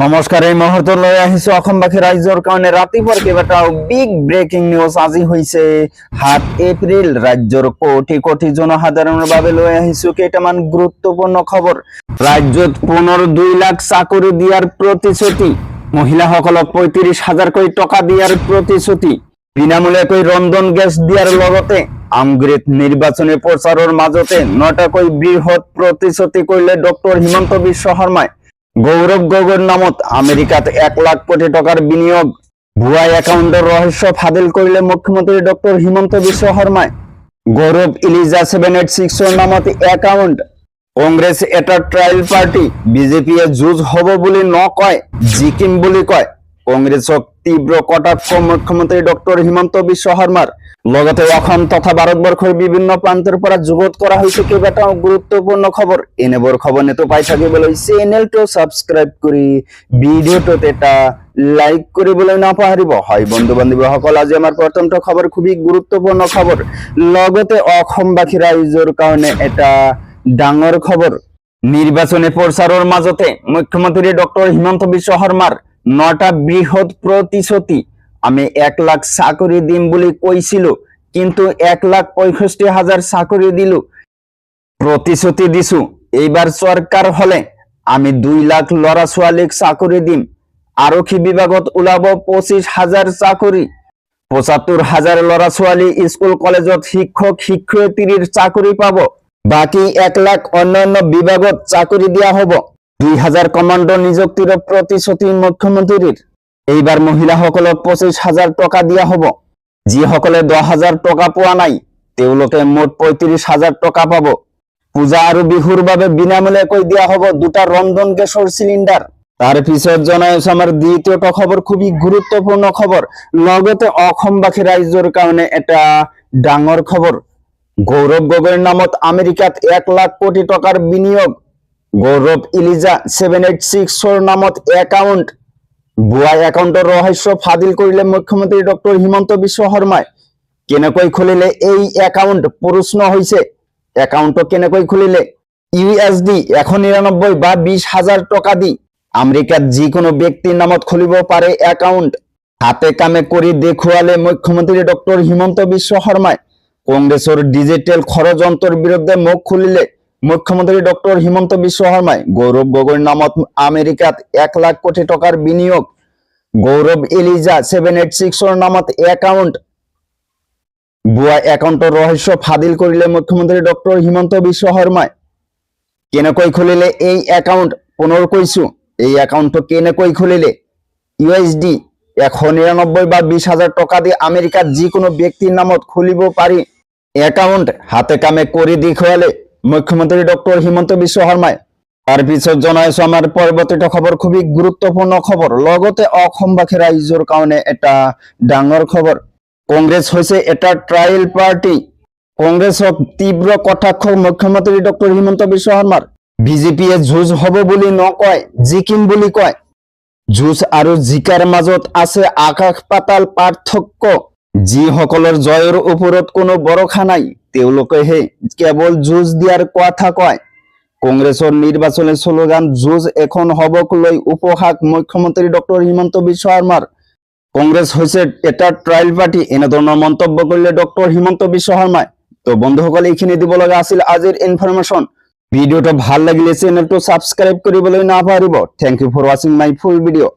নমস্কাৰ, এই মুহূৰ্ত লৈ আহিছো অসমবাসী ৰাইজৰ কাৰণে ৰাতিপুৱাৰ কেইবাটাও বিগ ব্ৰেকিং নিউজ আজি হৈছে ৭ এপ্ৰিল। ৰাজ্যৰ কোটি কোটি জনসাধাৰণৰ বাবে লৈ আহিছো কেইটামান গুৰুত্বপূৰ্ণ খবৰ। ৰাজ্যত পুনৰ ২ লাখ চাকৰি দিয়াৰ প্ৰতিশ্ৰুতি, মহিলাসকলক ৩৫,০০০ টকা দিয়াৰ প্ৰতিশ্ৰুতি, বিনামূলীয়াকৈ ৰন্ধন গেছ দিয়াৰ লগতে আমগুৰিত নিৰ্বাচনী প্ৰচাৰৰ মাজতে ৯টাকৈ বৃহৎ প্ৰতিশ্ৰুতি কৰিলে ডক্টৰ হিমন্ত বিশ্ব শৰ্মাই। গৌৰৱ গগৈৰ নামত আমেৰিকাত ১ লাখ কোটি টকাৰ বিনিয়োগ, ভুয়া একাউণ্টৰ ৰহস্য ফাদিল কৰিলে মুখ্যমন্ত্ৰী ডক্টৰ হিমন্ত বিশ্ব শৰ্মাই। গৌৰৱ ইলিজা 786ৰ নামত একাউণ্ট, কংগ্ৰেছ এটা ট্ৰায়েল পাৰ্টি, বিজেপিয়ে যুঁজ হ'ব বুলি নকয়, জিকিম বুলি কয়। কংগ্ৰেছক তীব্ৰ কটাক্ষ মুখ্যমন্ত্ৰী ডক্টৰ হিমন্ত বিশ্ব শৰ্মাৰ। লগতে অসম তথা ভাৰতবৰ্ষৰ বিভিন্ন প্ৰান্তৰ পৰা যুগত কৰা হৈছে কেইবাটাও গুৰুত্বপূৰ্ণ খবৰ। এনেবোৰ খবৰ নেতো পাই থাকিবলৈ চেনেলটো সাবস্ক্ৰাইব কৰি ভিডিঅ'টোত এটা লাইক কৰিবলৈ নাপাহৰিব। হয় বন্ধু বান্ধৱীসকল, আজি আমাৰ প্ৰথমটো খবৰ খুবেই গুৰুত্বপূৰ্ণ খবৰ, লগতে অসমবাসী ৰাইজৰ কাৰণে এটা ডাঙৰ খবৰ। নিৰ্বাচনী প্ৰচাৰৰ মাজতে মুখ্যমন্ত্ৰী ডক্টৰ হিমন্ত বিশ্ব শৰ্মাৰ ৯টা বৃহৎ প্ৰতিশ্ৰুতি। আমি ১ লাখ চাকৰি দিম বুলি কৈছিলো, কিন্তু ১,৬৫,০০০ চাকৰি দিলো। প্ৰতিশ্ৰুতি দিছো এইবাৰ চৰকাৰ হলে আমি ২ লাখ ল'ৰা ছোৱালীক চাকৰি দিম। আৰক্ষী বিভাগত ওলাব ২৫,০০০ চাকৰি, ৭৫,০০০ ল'ৰা ছোৱালী স্কুল কলেজত শিক্ষক শিক্ষয়িত্ৰীৰ চাকৰি পাব। বাকী ১ লাখ অন্যান্য বিভাগত চাকৰি দিয়া হব। ২,০০০ কমাণ্ডো নিযুক্তিৰ প্ৰতিশ্ৰুতি মুখ্যমন্ত্ৰীৰ। এইবাৰ মহিলাসকলক ২৫,০০০ টকা দিয়া হব। যিসকলে ১০,০০০ টকা পোৱা নাই তেওঁলোকে মুঠ ৩৫,০০০ টকা পাব। পূজা আৰু বিহুৰ বাবে বিনামূলীয়াকৈ দিয়া হব ২টা ৰন্ধন গেছৰ চিলিণ্ডাৰ। তাৰ পিছত জনাইছো আমাৰ দ্বিতীয়টো খবৰ, খুবই গুৰুত্বপূৰ্ণ খবৰ, লগতে অসমবাসী ৰাইজৰ কাৰণে এটা ডাঙৰ খবৰ। গৌৰৱ গগৈৰ নামত আমেৰিকাত ১ লাখ কোটি টকাৰ বিনিয়োগ, গৌৰৱ ইলিজা 786ৰ নামত একাউণ্ট, ভুয়া একাউণ্টৰ ৰহস্য ফাদিল কৰিলে মুখ্যমন্ত্ৰী ডক্টৰ হিমন্ত বিশ্ব শৰ্মাই। কেনেকৈ খুলিলে এই একাউণ্ট? প্ৰশ্ন হৈছে একাউণ্ট কেনেকৈ খুলিলে? USD ১৯৯ বা ২০,০০০ টকা দি আমেৰিকাত যিকোনো ব্যক্তিৰ নামত খুলিব পাৰে একাউণ্ট। হাতে কামে কৰি দেখুৱালে মুখ্যমন্ত্ৰী ডক্টৰ হিমন্ত বিশ্ব শৰ্মাই। কংগ্ৰেছৰ ডিজিটেল ষড়যন্ত্ৰৰ বিৰুদ্ধে মুখ খুলিলে মুখ্যমন্ত্ৰী ডক্টৰ হিমন্ত বিশ্ব শৰ্মাই। গৌৰৱ গগৈৰ নামত আমেৰিকাত ১ লাখ কোটি টকাৰ বিনিয়োগ, গৌৰৱ ইলিজা 786ৰ নামত একাউণ্ট, ভুয়া একাউণ্টৰ ৰহস্য ফাদিল কৰিলে মুখ্যমন্ত্ৰী ডক্টৰ হিমন্ত বিশ্ব শৰ্মাই। কেনেকৈ খুলিলে এই একাউণ্ট? পুনৰ কৈছো, এই একাউণ্ট কেনেকৈ খুলিলে? USD ১৯৯ বা ২০,০০০ টকা দি আমেৰিকাত যিকোনো ব্যক্তিৰ নামত খুলিব পাৰি একাউণ্ট। হাতে কামে কৰি দেখুৱালে মুখ্যমন্ত্ৰী ডক্টৰ হিমন্ত বিশ্ব শৰ্মাই। তাৰ পিছত জনাইছো আমাৰ পৰৱৰ্তীটো খবৰ, খুবেই গুৰুত্বপূৰ্ণ খবৰ, লগতে অসমবাসী ৰাইজৰ কাৰণে এটা ডাঙৰ খবৰ। কংগ্ৰেছ হৈছে এটা ট্ৰায়েল পাৰ্টি, কংগ্ৰেছক তীব্ৰ কটাক্ষ মুখ্যমন্ত্ৰী ডক্টৰ হিমন্ত বিশ্ব শৰ্মাৰ। বিজেপিয়ে যুঁজ হ'ব বুলি নকয়, জিকিম বুলি কয়। যুঁজ আৰু জিকাৰ মাজত আছে আকাশ পাতাল পাৰ্থক্য। যিসকলৰ জয়ৰ ওপৰত কোনো ভৰসা নাই তেওঁলোকেহে কেৱল যুঁজ দিয়াৰ কথা কয়। কংগ্ৰেছৰ নিৰ্বাচনী শ্লোগান যুঁজ এখন হবক লৈ উপহাস মুখ্যমন্ত্ৰী ডক্টৰ হিমন্ত বিশ্ব শৰ্মাৰ। কংগ্ৰেছ হৈছে এটা ট্ৰায়েল পাৰ্টি, এনেধৰণৰ মন্তব্য কৰিলে ডক্টৰ হিমন্ত বিশ্ব শৰ্মাই। তো বন্ধুসকল, এইখিনি দিব লগা আছিল আজিৰ ইনফৰমেশ্যন। ভিডিঅ'টো ভাল লাগিলে চেনেলটো সাবস্ক্ৰাইব কৰিবলৈ নাপাহৰিব। থ্যাংক ইউ ফৰ ৱাচিং মাই ফুল ভিডিঅ'।